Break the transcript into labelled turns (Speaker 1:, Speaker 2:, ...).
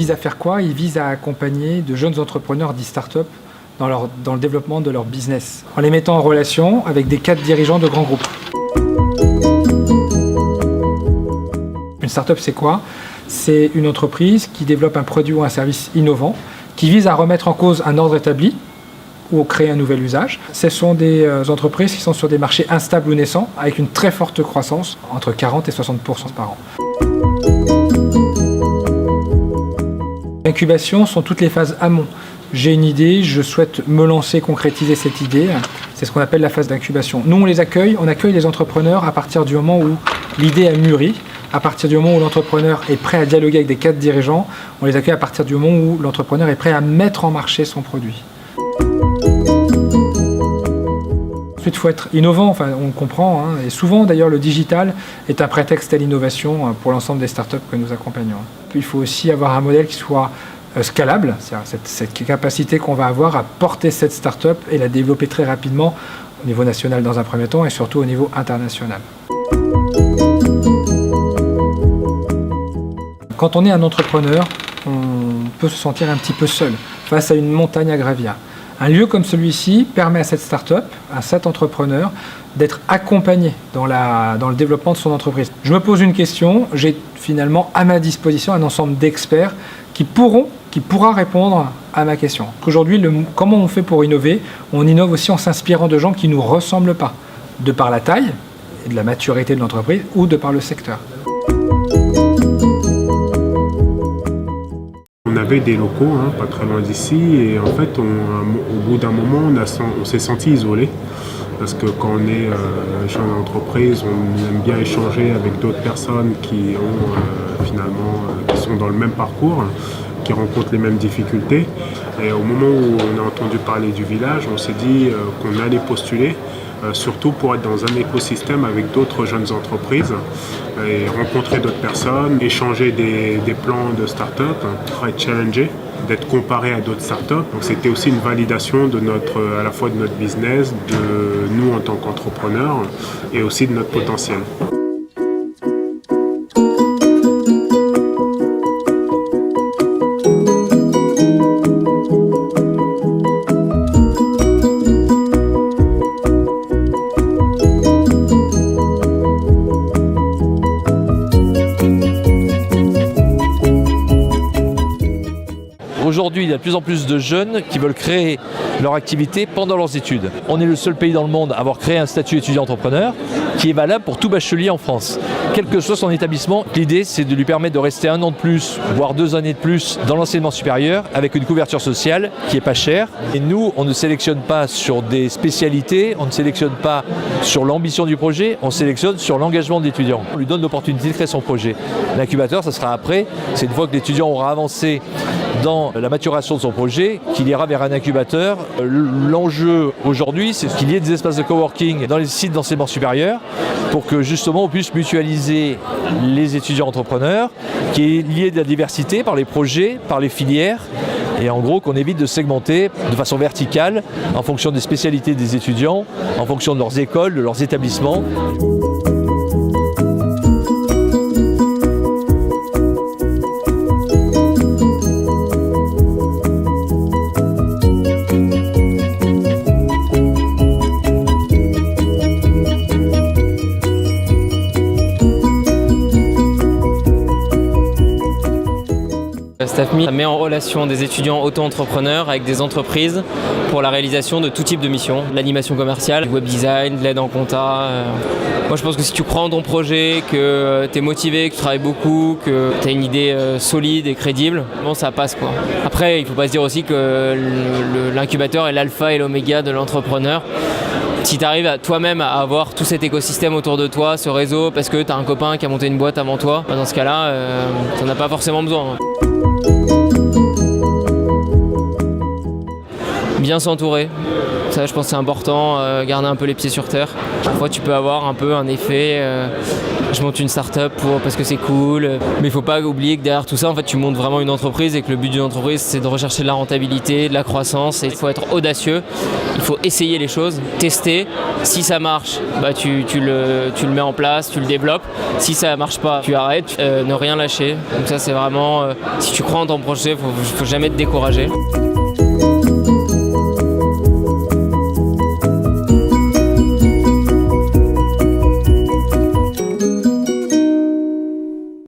Speaker 1: vise à faire quoi? Il vise à accompagner de jeunes entrepreneurs dits start-up dans le développement de leur business, en les mettant en relation avec des cadres dirigeants de grands groupes. Une start-up, c'est quoi? C'est une entreprise qui développe un produit ou un service innovant, qui vise à remettre en cause un ordre établi ou créer un nouvel usage. Ce sont des entreprises qui sont sur des marchés instables ou naissants, avec une très forte croissance, entre 40 et 60% par an. L'incubation sont toutes les phases amont. J'ai une idée, je souhaite me lancer, concrétiser cette idée. C'est ce qu'on appelle la phase d'incubation. Nous, on accueille les entrepreneurs à partir du moment où l'idée a mûri, à partir du moment où l'entrepreneur est prêt à dialoguer avec des cadres dirigeants. On les accueille à partir du moment où l'entrepreneur est prêt à mettre en marché son produit. Ensuite, il faut être innovant, enfin, on le comprend, et souvent d'ailleurs le digital est un prétexte à l'innovation pour l'ensemble des startups que nous accompagnons. Il faut aussi avoir un modèle qui soit scalable, c'est-à-dire cette capacité qu'on va avoir à porter cette startup et la développer très rapidement au niveau national dans un premier temps et surtout au niveau international. Quand on est un entrepreneur, on peut se sentir un petit peu seul face à une montagne à gravir. Un lieu comme celui-ci permet à cette start-up, à cet entrepreneur, d'être accompagné dans le développement de son entreprise. Je me pose une question, j'ai finalement à ma disposition un ensemble d'experts qui pourra répondre à ma question. Aujourd'hui, comment on fait pour innover? On innove aussi en s'inspirant de gens qui ne nous ressemblent pas, de par la taille et de la maturité de l'entreprise ou de par le secteur.
Speaker 2: On avait des locaux, pas très loin d'ici, et en fait, au bout d'un moment, on s'est senti isolé. Parce que quand on est jeune entreprise, on aime bien échanger avec d'autres personnes qui sont dans le même parcours, qui rencontrent les mêmes difficultés. Et au moment où on a entendu parler du village, on s'est dit qu'on allait postuler, surtout pour être dans un écosystème avec d'autres jeunes entreprises et rencontrer d'autres personnes, échanger des plans de start-up, être challengé, d'être comparé à d'autres startups. Donc c'était aussi une validation à la fois de notre business, de nous en tant qu'entrepreneurs et aussi de notre potentiel.
Speaker 3: Aujourd'hui, il y a de plus en plus de jeunes qui veulent créer leur activité pendant leurs études. On est le seul pays dans le monde à avoir créé un statut étudiant-entrepreneur qui est valable pour tout bachelier en France. Quel que soit son établissement, l'idée c'est de lui permettre de rester 1 an de plus, voire 2 années de plus dans l'enseignement supérieur avec une couverture sociale qui est pas chère. Et nous, on ne sélectionne pas sur des spécialités, on ne sélectionne pas sur l'ambition du projet, on sélectionne sur l'engagement de l'étudiant. On lui donne l'opportunité de créer son projet. L'incubateur, ça sera après, c'est une fois que l'étudiant aura avancé dans la maturation de son projet, qu'il ira vers un incubateur. L'enjeu aujourd'hui, c'est qu'il y ait des espaces de coworking dans les sites d'enseignement supérieur pour que justement on puisse mutualiser les étudiants entrepreneurs, qu'il y ait de la diversité par les projets, par les filières, et en gros qu'on évite de segmenter de façon verticale en fonction des spécialités des étudiants, en fonction de leurs écoles, de leurs établissements.
Speaker 4: StaffMe met en relation des étudiants auto-entrepreneurs avec des entreprises pour la réalisation de tout type de missions, l'animation commerciale, le web design, l'aide en compta. Moi je pense que si tu crois en ton projet, que tu es motivé, que tu travailles beaucoup, que tu as une idée solide et crédible, bon ça passe quoi. Après il ne faut pas se dire aussi que l'incubateur est l'alpha et l'oméga de l'entrepreneur. Si tu arrives toi-même à avoir tout cet écosystème autour de toi, ce réseau, parce que tu as un copain qui a monté une boîte avant toi, dans ce cas-là, tu n'en as pas forcément besoin. Bien s'entourer. Ça, je pense que c'est important, garder un peu les pieds sur terre. Parfois, tu peux avoir un peu un effet, je monte une start-up parce que c'est cool. Mais il ne faut pas oublier que derrière tout ça, en fait, tu montes vraiment une entreprise et que le but d'une entreprise, c'est de rechercher de la rentabilité, de la croissance. Et il faut être audacieux, il faut essayer les choses, tester. Si ça marche, tu le mets en place, tu le développes. Si ça ne marche pas, tu arrêtes, ne rien lâcher. Donc ça, c'est vraiment, si tu crois en ton projet, il ne faut jamais te décourager.